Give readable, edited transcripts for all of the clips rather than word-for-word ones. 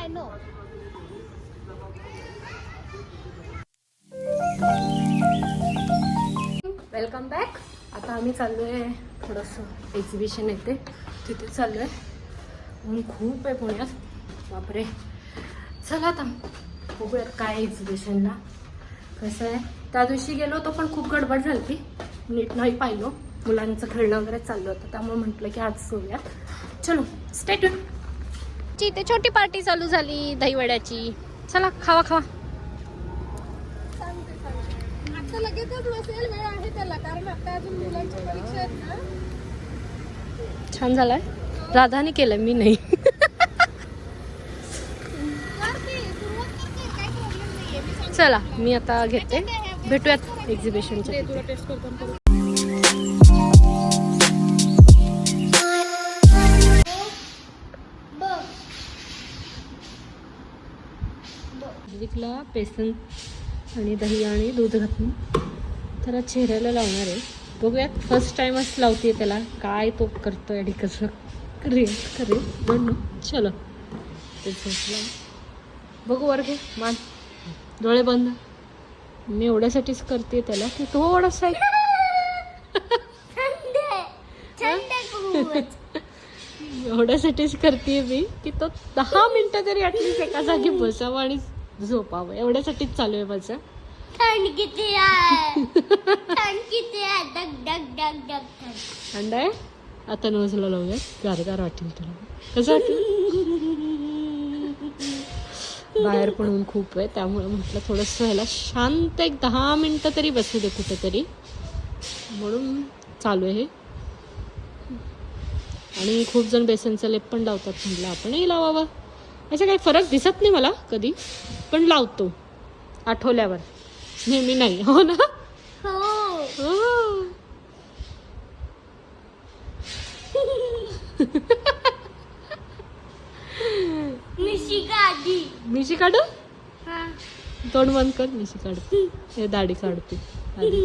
I know. Welcome back. आता आम्ही चाललोय थोडंसं एक्झिबिशन येते तिथे चाललोय. ऊन खूप आहे पुण्यात, बापरे. चला आता बघूयात काय एक्झिबिशनला कसं आहे. त्या दिवशी गेलो तो पण खूप गडबड झाली, नीट नाही पाहिलो. मुलांचं खेळणं वगैरे चाललं होतं, त्यामुळे म्हटलं की आज जाऊयात. चलो स्टे ट्यून. इथे छोटी पार्टी चालू झाली दहीवड्याची. चला खावा खावा. आता लगेचच बसेल, वेळ आहे त्याला, कारण आता अजून मुलांची परीक्षा आहेत ना. छान झालाय. राधाने केलं, मी नाही. चला मी आता घेते, भेटूयात एक्झिबिशनच्या तिथे. टेस्ट करतो. विकला बेसन आणि दही आणि दूध घातून त्याला चेहऱ्याला लावणार आहे. बघूयात, फर्स्ट टाइमच लावते त्याला, काय तो करतोय आणि कसं रिएक्ट करेल म्हणून. चलो ते झोपला, बघू. वर घे मान, डोळे बंद. मी एवढ्यासाठीच करते त्याला की थोडासा एवढ्यासाठीच करते मी की तो 10 मिनिटं तरी ॲटलीस्ट एका जागी बसावं आणि झोपावं. एवढ्यासाठीच चालू आहे माझं. थंड आहे. आता नोजला लावूया, गारगार वाटेल तुला. कसं वाटेल? बाहेर पण ऊन खूप आहे, त्यामुळे म्हटलं थोडंसं ह्याला शांत एक 10 मिनिटं तरी बसू दे कुठेतरी, म्हणून चालू आहे हे. आणि खूप जण बेसनचं लेप पण लावतात, म्हटलं आपणही लावावं. याचा काही फरक दिसत नाही मला कधी, पण लावतो आठवल्यावर, नेहमी नाही. हो ना. मिशी काढू, तोंड बंद कर. मिशी काढते, हे दाढी काढते.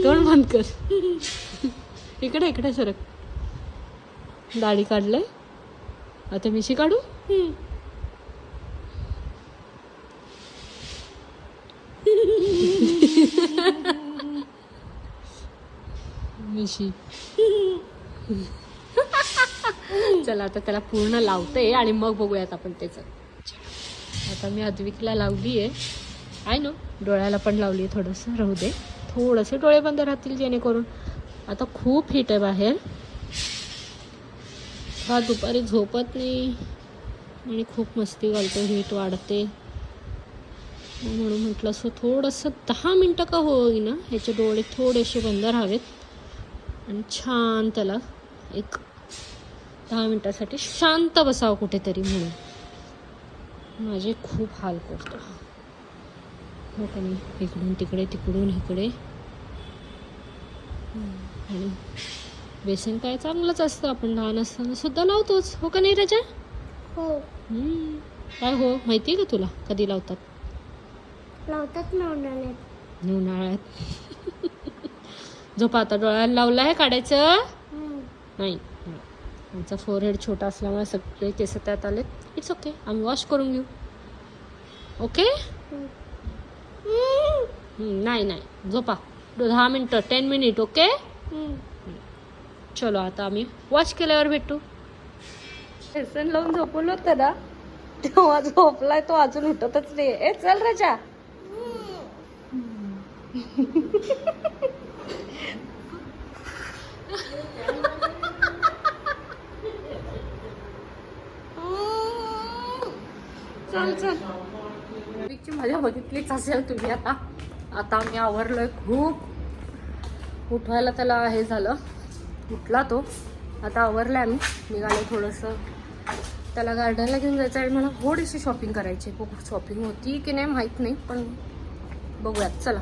तोंड बंद कर. इकडे इकडे सरक. दाढी काढलंय, आता मिशी काढू. मिशी. चला आता त्याला पूर्ण लावते आणि मग बघूयात आपण त्याचं. आता मी अद्विकला लावली आहे, आहे ना, डोळ्याला पण लावली आहे. थोडंसं राहू दे, थोडंसे डोळे बंद राहतील जेणेकरून. आता खूप हीट आहे बाहेर, हा दुपारी झोपत नाही आणि खूप मस्ती घालतो, हीट वाढते म्हणून म्हटलं असं थोडंसं 10 मिनटं का होईना ह्याचे डोळे थोडेसे बंद राहावेत आणि छान त्याला एक 10 मिनटासाठी शांत बसावं कुठेतरी, म्हणून माझे खूप हाल करतो. हो का नाही, इकडून तिकडे तिकडून इकडे. आणि बेसन काय चांगलंच असतं, आपण लहान असताना सुद्धा लावतोच. हो का नाही राजा? हो. काय हो, माहिती आहे का तुला कधी लावतात? लावतात ना उन्हाळ्यात. उन्हाळ्यात. झोपा आता. डोळ्याला लावलं आहे, काढायचं नाही. आमचा फोरहेड छोटा असल्यामुळे सगळे केस त्यात आले. इट्स ओके, आम्ही वॉश करून घेऊ. ओके. नाही नाही, झोपा 10 मिनटं, 10 मिनिट. ओके. चलो आता आम्ही वॉश केल्यावर भेटू. बेसन लावून झोपवलं होतं ना, तेव्हा झोपलाय तो, अजून उठतच नाही. ए चल राजा. चल चल. ची मजा बघितलीच असेल तुम्ही. आता आता आम्ही आवरलोय. खूप उठवायला त्याला हे झालं, उठला तो. आता आवरलाय आम्ही, निघालो. थोडंसं त्याला गार्डनला घेऊन जायचं आहे. मला थोडीशी शॉपिंग करायची. खूप शॉपिंग होती की नाही माहीत नाही, पण बघूयात. चला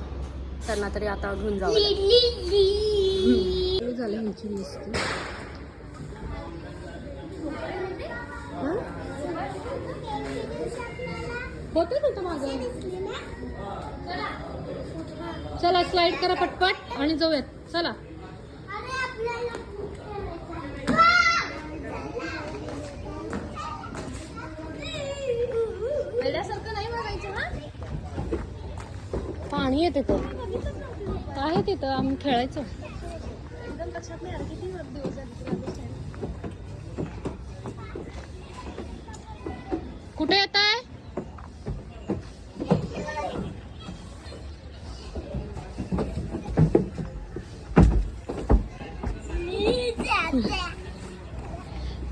त्यांना तरी आता घेऊन जाऊ. झालं ह्याची लिस्ट. होतं होतं माझं. चला स्लाइड करा पटपट आणि जाऊयात. चला. पाणी आहे तिथं. काय आहे तिथं? आम्ही खेळायचो. एकदम लक्षात नाही आलं किती दिवस झाले तुला गोष्ट आहे. कुठे येत आहे?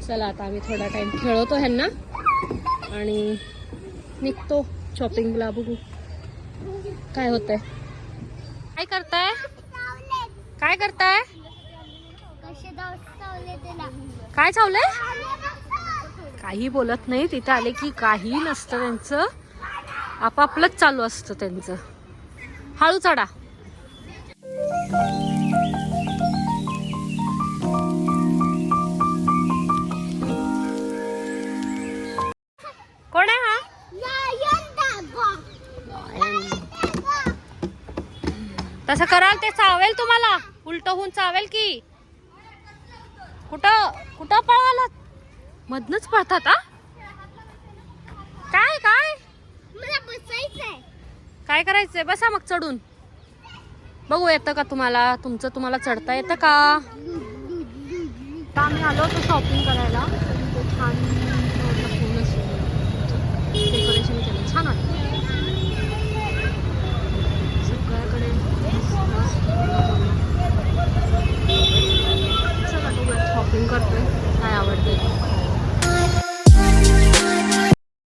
चला आता आम्ही थोडा टाइम खेळवतो ह्यांना आणि निघतो शॉपिंगला. बघू काय होतंय. काय करताय? काय करताय? काय चावलंय? काही बोलत नाही. तिथे आले की काही नसतं त्यांचं, आपापलंच चालू असतं त्यांचं. हळू चढा. कोण आहे हा? तसं कराल ते चावेल तुम्हाला. उलट होऊन चावेल की. कुठं कुठं पळवालात? मधनच पळतात. काय काय काय करायचंय? बसा मग चढून. बघू येतं का तुम्हाला. तुम्हाला चढता येतं का? आम्ही आलो होतो शॉपिंग करायला. छान डेकोरेशन केलं, छान वाटतं.